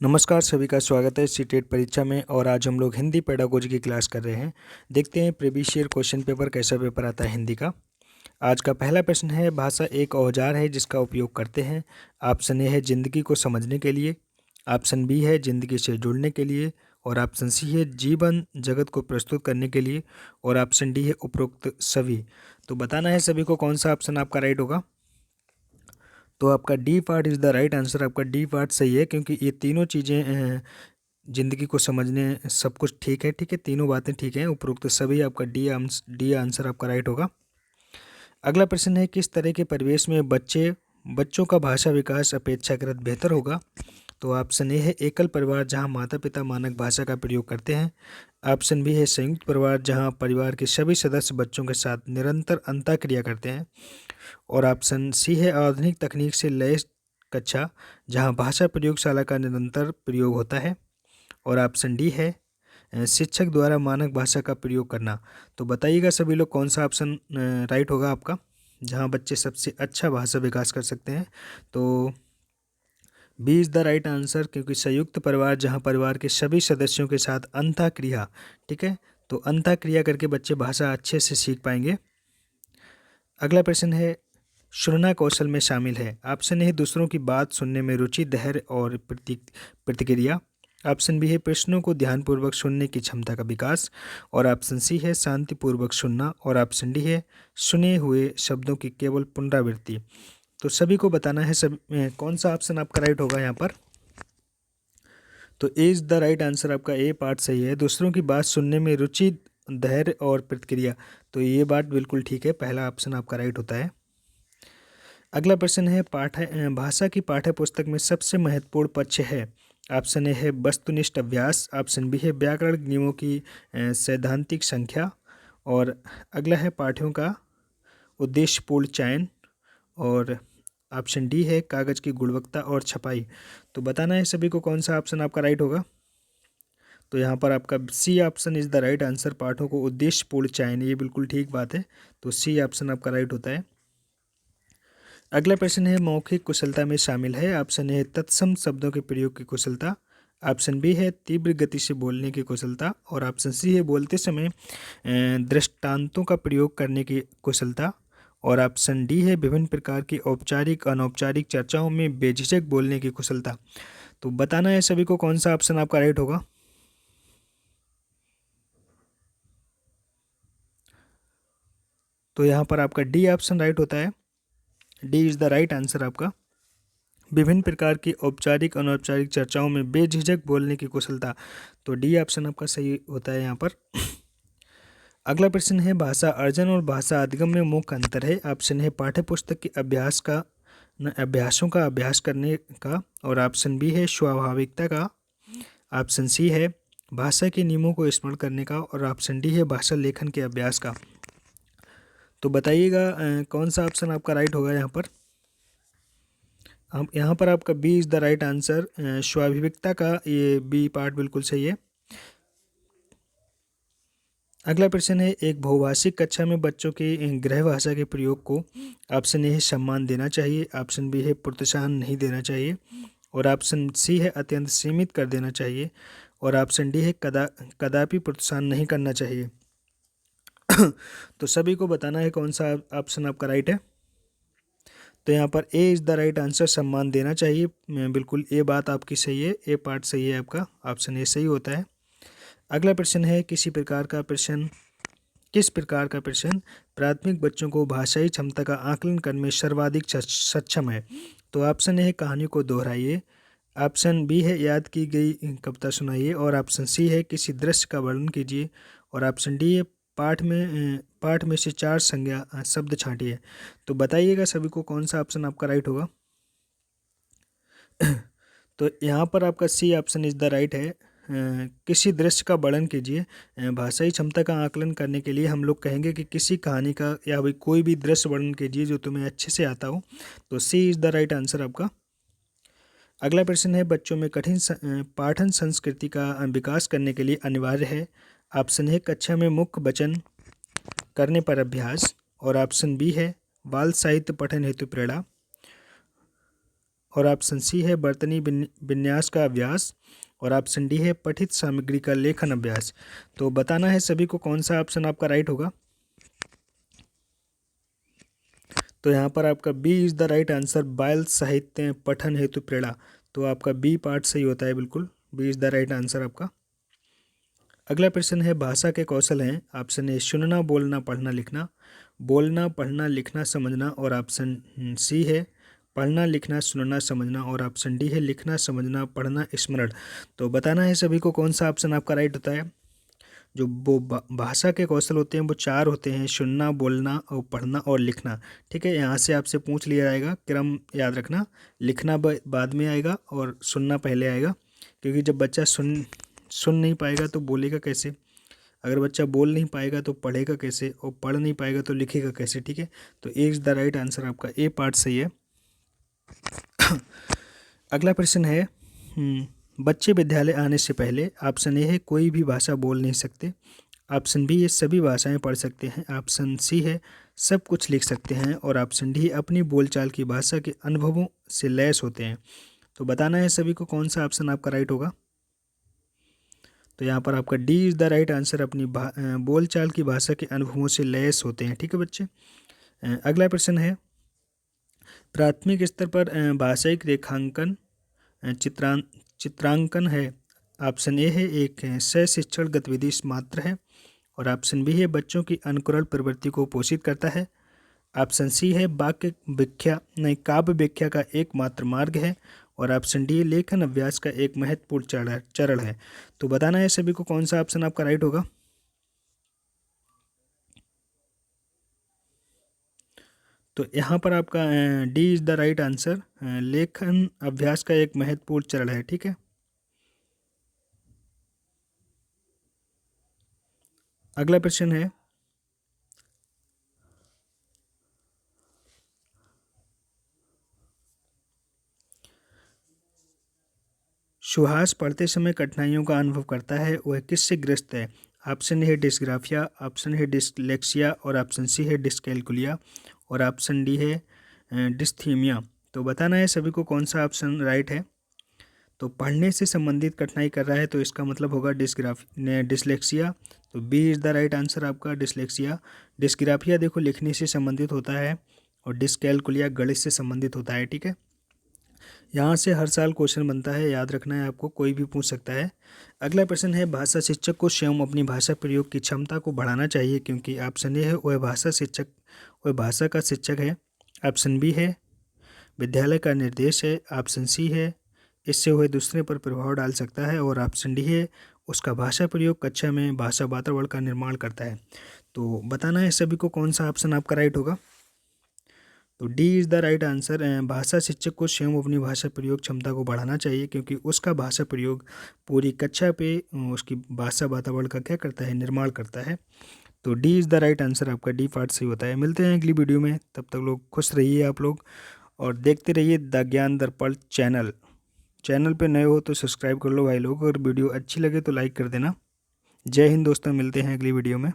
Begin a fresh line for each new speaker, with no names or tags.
नमस्कार, सभी का स्वागत है सीटेट परीक्षा में। और आज हम लोग हिंदी पेडागोजी की क्लास कर रहे हैं। देखते हैं प्रीवियस ईयर क्वेश्चन पेपर कैसा पेपर आता है हिंदी का। आज का पहला प्रश्न है, भाषा एक औजार है जिसका उपयोग करते हैं। ऑप्शन ए है जिंदगी को समझने के लिए, ऑप्शन बी है जिंदगी से जुड़ने के लिए, और ऑप्शन सी है जीवन जगत को प्रस्तुत करने के लिए, और ऑप्शन डी है उपरोक्त सभी। तो बताना है सभी को कौन सा ऑप्शन आपका राइट होगा। तो आपका D part is the right answer. आपका डी पार्ट सही है, क्योंकि ये तीनों चीज़ें ज़िंदगी को समझने सब कुछ ठीक है। ठीक है, तीनों बातें ठीक हैं, उपरोक्त सभी। आपका डी आंसर आपका राइट होगा। अगला प्रश्न है, किस तरह के परिवेश में बच्चों का भाषा विकास अपेक्षाकृत बेहतर होगा। तो ऑप्शन ए है एकल परिवार जहां माता पिता मानक भाषा का प्रयोग करते हैं। ऑप्शन बी है संयुक्त परिवार जहां परिवार के सभी सदस्य बच्चों के साथ निरंतर अंतःक्रिया करते हैं। और ऑप्शन सी है आधुनिक तकनीक से लैस कक्षा जहां भाषा प्रयोगशाला का निरंतर प्रयोग होता है। और ऑप्शन डी है शिक्षक द्वारा मानक भाषा का प्रयोग करना। तो बताइएगा सभी लोग कौन सा ऑप्शन राइट होगा आपका, जहां बच्चे सबसे अच्छा भाषा विकास कर सकते हैं। तो B is the right answer, क्योंकि संयुक्त परिवार जहां परिवार के सभी सदस्यों के साथ अंतःक्रिया, ठीक है, तो अंतःक्रिया करके बच्चे भाषा अच्छे से सीख पाएंगे। अगला प्रश्न है, सुनना कौशल में शामिल है। ऑप्शन ए दूसरों की बात सुनने में रुचि, धैर्य और प्रतिक्रिया। ऑप्शन बी है प्रश्नों को ध्यानपूर्वक सुनने की क्षमता का विकास। और ऑप्शन सी है शांतिपूर्वक सुनना। और ऑप्शन डी है सुने हुए शब्दों की केवल पुनरावृत्ति। तो सभी को बताना है कौन सा ऑप्शन आपका राइट होगा यहाँ पर। तो A is the right answer. आपका ए पार्ट सही है, दूसरों की बात सुनने में रुचि, धैर्य और प्रतिक्रिया। तो ये बात बिल्कुल ठीक है, पहला ऑप्शन आपका राइट होता है। अगला प्रश्न है, भाषा की पाठ्य पुस्तक में सबसे महत्वपूर्ण पक्ष है। ऑप्शन ए है वस्तुनिष्ठ अभ्यास। ऑप्शन बी है व्याकरण नियमों की सैद्धांतिक संख्या। और अगला है पाठ्यों का उद्देश्यपूर्ण चयन। और ऑप्शन डी है कागज़ की गुणवत्ता और छपाई। तो बताना है सभी को कौन सा ऑप्शन आपका राइट होगा। तो यहाँ पर आपका C option is the right answer, पाठों को उद्देश्यपूर्ण चयन, ये बिल्कुल ठीक बात है। तो सी ऑप्शन आपका राइट होता है। अगला प्रश्न है, मौखिक कुशलता में शामिल है। ऑप्शन ए तत्सम शब्दों के प्रयोग की कुशलता। ऑप्शन बी है तीव्र गति से बोलने की कुशलता। और ऑप्शन सी है बोलते समय दृष्टांतों का प्रयोग करने की कुशलता। और ऑप्शन डी है विभिन्न प्रकार की औपचारिक अनौपचारिक चर्चाओं में बेझिझक बोलने की कुशलता। तो बताना है सभी को कौन सा ऑप्शन आपका राइट होगा। तो यहाँ पर आपका डी ऑप्शन राइट होता है। D is the right answer आपका। विभिन्न प्रकार की औपचारिक अनौपचारिक चर्चाओं में बेझिझक बोलने की कुशलता। तो डी ऑप्शन आपका सही होता है यहाँ पर। अगला प्रश्न है, भाषा अर्जन और भाषा अधिगम में मुख्य अंतर है। ऑप्शन है पाठ्य पुस्तक के अभ्यासों का अभ्यास करने का। और ऑप्शन बी है स्वाभाविकता का। ऑप्शन सी है भाषा के नियमों को स्मरण करने का। और ऑप्शन डी है भाषा लेखन के अभ्यास का। तो बताइएगा कौन सा ऑप्शन आपका राइट होगा यहाँ पर। हम यहाँ पर आपका B is the right answer, स्वाभाविकता का ये बी पार्ट बिल्कुल सही है। अगला प्रश्न है, एक बहुभाषिक कक्षा में बच्चों की गृह भाषा के प्रयोग को ऑप्शन ए है सम्मान देना चाहिए। ऑप्शन बी है प्रोत्साहन नहीं देना चाहिए। और ऑप्शन सी है अत्यंत सीमित कर देना चाहिए। और ऑप्शन डी है कदापि प्रोत्साहन नहीं करना चाहिए। तो सभी को बताना है कौन सा ऑप्शन आपका राइट है। तो यहाँ पर A is the right answer, सम्मान देना चाहिए। बिल्कुल ए बात आपकी सही है, ए पार्ट सही है आपका, ऑप्शन ए सही होता है। अगला प्रश्न है, किस प्रकार का प्रश्न प्राथमिक बच्चों को भाषाई क्षमता का आकलन करने में सर्वाधिक सक्षम है। तो ऑप्शन ए है कहानी को दोहराइए। ऑप्शन बी है याद की गई कविता सुनाइए। और ऑप्शन सी है किसी दृश्य का वर्णन कीजिए। और ऑप्शन डी है पाठ में से 4 संज्ञा शब्द छांटिए। तो बताइएगा सभी को कौन सा ऑप्शन आपका राइट होगा। तो यहाँ पर आपका C option is the right है। किसी दृश्य का वर्णन कीजिए। भाषाई क्षमता का आकलन करने के लिए हम लोग कहेंगे कि किसी कहानी का या भाई कोई भी दृश्य वर्णन कीजिए जो तुम्हें अच्छे से आता हो। तो सी इज़ द राइट आंसर आपका। अगला प्रश्न है, बच्चों में कठिन पाठन संस्कृति का विकास करने के लिए अनिवार्य है। ऑप्शन है कक्षा में मुख्य वचन करने पर अभ्यास। और ऑप्शन बी है बाल साहित्य पठन हेतु प्रेरणा। और ऑप्शन सी है बर्तनी विन्यास का अभ्यास, और ऑप्शन डी है पठित सामग्री का लेखन अभ्यास। तो बताना है सभी को कौन सा ऑप्शन आपका राइट होगा। तो यहाँ पर आपका B is the right answer, बाल साहित्य पठन हेतु प्रेरणा। तो आपका बी पार्ट सही होता है, बिल्कुल B is the right answer आपका। अगला प्रश्न है भाषा के कौशल हैं। ऑप्शन ए सुनना, बोलना, पढ़ना, लिखना, बोलना, पढ़ना, लिखना, समझना, और ऑप्शन सी है पढ़ना, लिखना, सुनना, समझना, और ऑप्शन डी है लिखना, समझना, पढ़ना, स्मरण। तो बताना है सभी को कौन सा ऑप्शन आपका राइट होता है। जो वो भाषा के कौशल होते हैं वो 4 होते हैं, सुनना, बोलना और पढ़ना और लिखना। ठीक है, यहाँ से आपसे पूछ लिया जाएगा, क्रम याद रखना, लिखना बाद में आएगा और सुनना पहले आएगा, क्योंकि जब बच्चा सुन नहीं पाएगा तो बोलेगा कैसे, अगर बच्चा बोल नहीं पाएगा तो पढ़ेगा कैसे, और पढ़ नहीं पाएगा तो लिखेगा कैसे। ठीक है, तो A is the right answer आपका ए पार्ट सही है। अगला प्रश्न है बच्चे विद्यालय आने से पहले, ऑप्शन ए है कोई भी भाषा बोल नहीं सकते, ऑप्शन बी है सभी भाषाएं पढ़ सकते हैं, ऑप्शन सी है सब कुछ लिख सकते हैं, और ऑप्शन डी अपनी बोलचाल की भाषा के अनुभवों से लैस होते हैं। तो बताना है सभी को कौन सा ऑप्शन आपका राइट होगा। तो यहाँ पर आपका D is the right answer, अपनी बोलचाल की भाषा के अनुभवों से लैस होते हैं। ठीक है बच्चे। अगला प्रश्न है प्राथमिक स्तर पर भाषायिक रेखांकन चित्रांकन है। ऑप्शन ए है एक सह शिक्षण गतिविधि मात्र है, और ऑप्शन बी है बच्चों की अनुकरण प्रवृत्ति को पोषित करता है, ऑप्शन सी है काव्य व्याख्या का एकमात्र मार्ग है, और ऑप्शन डी लेखन अभ्यास का एक महत्वपूर्ण चरण है। तो बताना है सभी को कौन सा ऑप्शन आपका राइट होगा। तो यहाँ पर आपका D is the right answer, लेखन अभ्यास का एक महत्वपूर्ण चरण है। ठीक है, अगला प्रश्न है सुहास पढ़ते समय कठिनाइयों का अनुभव करता है, वह किससे ग्रस्त है। ऑप्शन ए है डिस्ग्राफिया, ऑप्शन है डिस्लेक्सिया, और ऑप्शन सी है डिस्कैलकुलिया, और ऑप्शन डी है डिस्थीमिया। तो बताना है सभी को कौन सा ऑप्शन राइट है। तो पढ़ने से संबंधित कठिनाई कर रहा है तो इसका मतलब होगा डिस्लेक्सिया। तो B is the right answer आपका डिस्लेक्सिया। डिस्ग्राफिया देखो लिखने से संबंधित होता है, और डिस्कैलकुलिया गणित से संबंधित होता है। ठीक है, यहाँ से हर साल क्वेश्चन बनता है, याद रखना है आपको, कोई भी पूछ सकता है। अगला प्रश्न है भाषा शिक्षक को स्वयं अपनी भाषा प्रयोग की क्षमता को बढ़ाना चाहिए, क्योंकि ऑप्शन ए है वह भाषा का शिक्षक है, ऑप्शन बी है विद्यालय का निर्देश है, ऑप्शन सी है इससे वह दूसरे पर प्रभाव डाल सकता है, और ऑप्शन डी है उसका भाषा प्रयोग कक्षा में भाषा वातावरण का निर्माण करता है। तो बताना है सभी को कौन सा ऑप्शन आपका राइट होगा। तो D is the right answer, भाषा शिक्षक को स्वयं अपनी भाषा प्रयोग क्षमता को बढ़ाना चाहिए, क्योंकि उसका भाषा प्रयोग पूरी कक्षा पे उसकी भाषा वातावरण का क्या करता है, निर्माण करता है। तो D is the right answer आपका डी पार्ट सही होता है। मिलते हैं अगली वीडियो में, तब तक लोग खुश रहिए आप लोग, और देखते रहिए द ज्ञान दर्पण चैनल पे नए हो तो सब्सक्राइब कर लो भाई लोग, अगर वीडियो अच्छी लगे तो लाइक कर देना। जय हिंद दोस्तों, मिलते हैं अगली वीडियो में।